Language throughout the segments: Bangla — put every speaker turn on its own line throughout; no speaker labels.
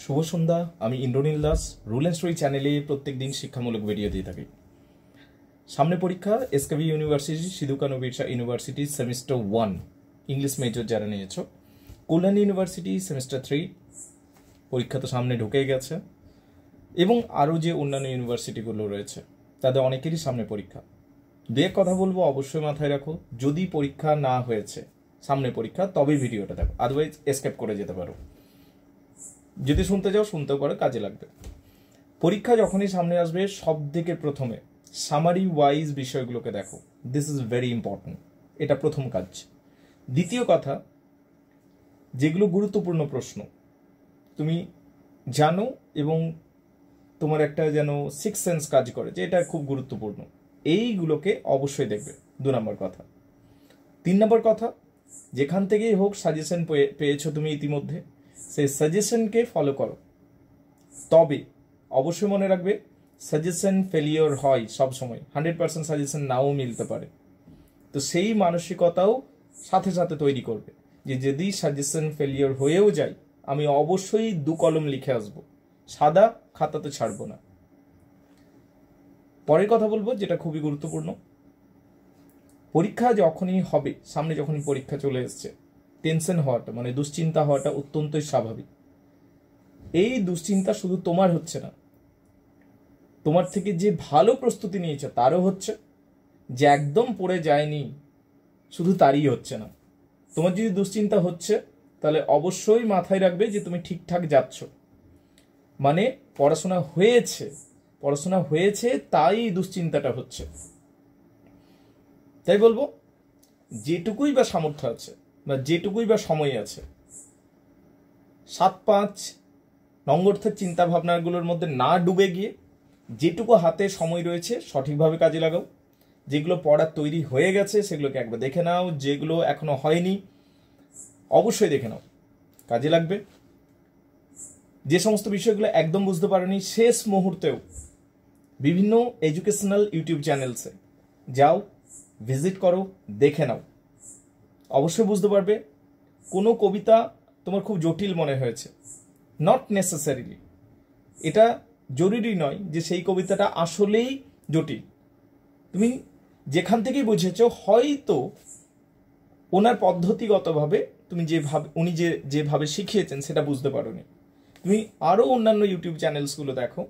শুভ সন্ধ্যা। আমি Indranil Das rule and story চ্যানেলে প্রত্যেকদিন শিক্ষামূলক ভিডিও দিয়ে থাকি। সামনে পরীক্ষা SKV university, Sidhu Kanu Birsa university semester 1 English major যারা নিয়েছো, কল্যাণ ইউনিভার্সিটি সেমিস্টার 3 পরীক্ষা তো সামনে ঢুকে গেছে, এবং আরও যে অন্যান্য ইউনিভার্সিটিগুলো রয়েছে তাদের অনেকেরই সামনে পরীক্ষা। দু এক কথা বলবো, অবশ্যই মাথায় রাখো, যদি পরীক্ষা না হয়েছে সামনে পরীক্ষা তবেই ভিডিওটা দেখো, আদারওয়াইজ এসকেপ করে যেতে পারো। যদি শুনতে যাও শুনতেও পারো, কাজে লাগবে। পরীক্ষা যখনই সামনে আসবে সব থেকে প্রথমে সামারি ওয়াইজ বিষয়গুলোকে দেখো, দিস ইজ ভেরি ইম্পর্টেন্ট, এটা প্রথম কাজ। দ্বিতীয় কথা, যেগুলো গুরুত্বপূর্ণ প্রশ্ন তুমি জানো এবং তোমার একটা যেন সিক্স সেন্স কাজ করে যে এটা খুব গুরুত্বপূর্ণ, এইগুলোকে অবশ্যই দেখবে। 2 নম্বর কথা। 3 নম্বর কথা, যেখান থেকেই হোক সাজেশন পেয়েছো তুমি ইতিমধ্যে, সেই সাজেশনকে ফলো করো। তবে অবশ্যই মনে রাখবে, সাজেশন ফেলিওর হয় সবসময়, 100% সাজেশন নাও মিলতে পারে। তো সেই মানসিকতাও সাথে সাথে তৈরি করবে যে যদি সাজেশন ফেলিওর হয়েও যায় আমি অবশ্যই 2 কলম লিখে আসবো, সাদা খাতাতে ছাড়বো না। পরের কথা বলবো যেটা খুবই গুরুত্বপূর্ণ, পরীক্ষা যখনই হবে, সামনে যখনই পরীক্ষা চলে এসছে, টেনশন হওয়াটা মানে দুশ্চিন্তা হওয়াটা অত্যন্তই স্বাভাবিক। এই দুশ্চিন্তা শুধু তোমার হচ্ছে না, তোমার থেকে যে ভালো প্রস্তুতি নিয়েছে তারও হচ্ছে, যে একদম পড়ে যায়নি শুধু তারই হচ্ছে না। তোমার যদি দুশ্চিন্তা হচ্ছে তাহলে অবশ্যই মাথায় রাখবে যে তুমি ঠিকঠাক যাচ্ছ, মানে পড়াশোনা হয়েছে তাই দুশ্চিন্তাটা হচ্ছে। তাই বলবো, যেটুকুই বা সামর্থ্য আছে বা যেটুকুই বা সময় আছে, 7-5 নঙ্গর্থের চিন্তা ভাবনাগুলোর মধ্যে না ডুবে গিয়ে যেটুকু হাতে সময় রয়েছে সঠিকভাবে কাজে লাগাও। যেগুলো পড়ার তৈরি হয়ে গেছে সেগুলোকে একবার দেখে নাও, যেগুলো এখনো হয়নি অবশ্যই দেখে নাও, কাজে লাগবে। যে সমস্ত বিষয়গুলো একদম বুঝতে পারোনি, শেষ মুহূর্তেও বিভিন্ন এডুকেশনাল ইউটিউব চ্যানেলসে যাও, ভিজিট করো, দেখে নাও, অবশ্যই বুঝতে পারবে। কোনো কবিতা তোমার খুব জটিল মনে হয়েছে, নট নেসেসারিলি, এটা জরুরি নয় যে সেই কবিতাটা আসলেই জটিল। তুমি যেখান থেকেই বুঝেছো হয়তো ওনার পদ্ধতিগতভাবে তুমি উনি যেভাবে শিখিয়েছেন সেটা বুঝতে পারোনি। তুমি আরও অন্যান্য ইউটিউব চ্যানেলসগুলো দেখো,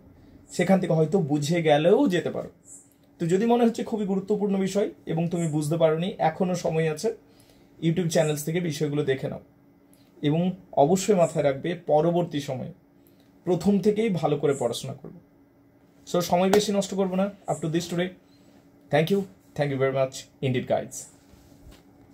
সেখান থেকে হয়তো বুঝে গেলেও যেতে পারো। তো যদি মনে হচ্ছে খুবই গুরুত্বপূর্ণ বিষয় এবং তুমি বুঝতে পারোনি, এখনও সময় আছে, ইউটিউব চ্যানেলস থেকে বিষয়গুলো দেখে নাও। এবং অবশ্যই মাথায় রাখবে, পরবর্তী সময়ে প্রথম থেকেই ভালো করে পড়াশোনা করবো। সো সময় বেশি নষ্ট করবো না। Up to this today, thank you very much indeed guides.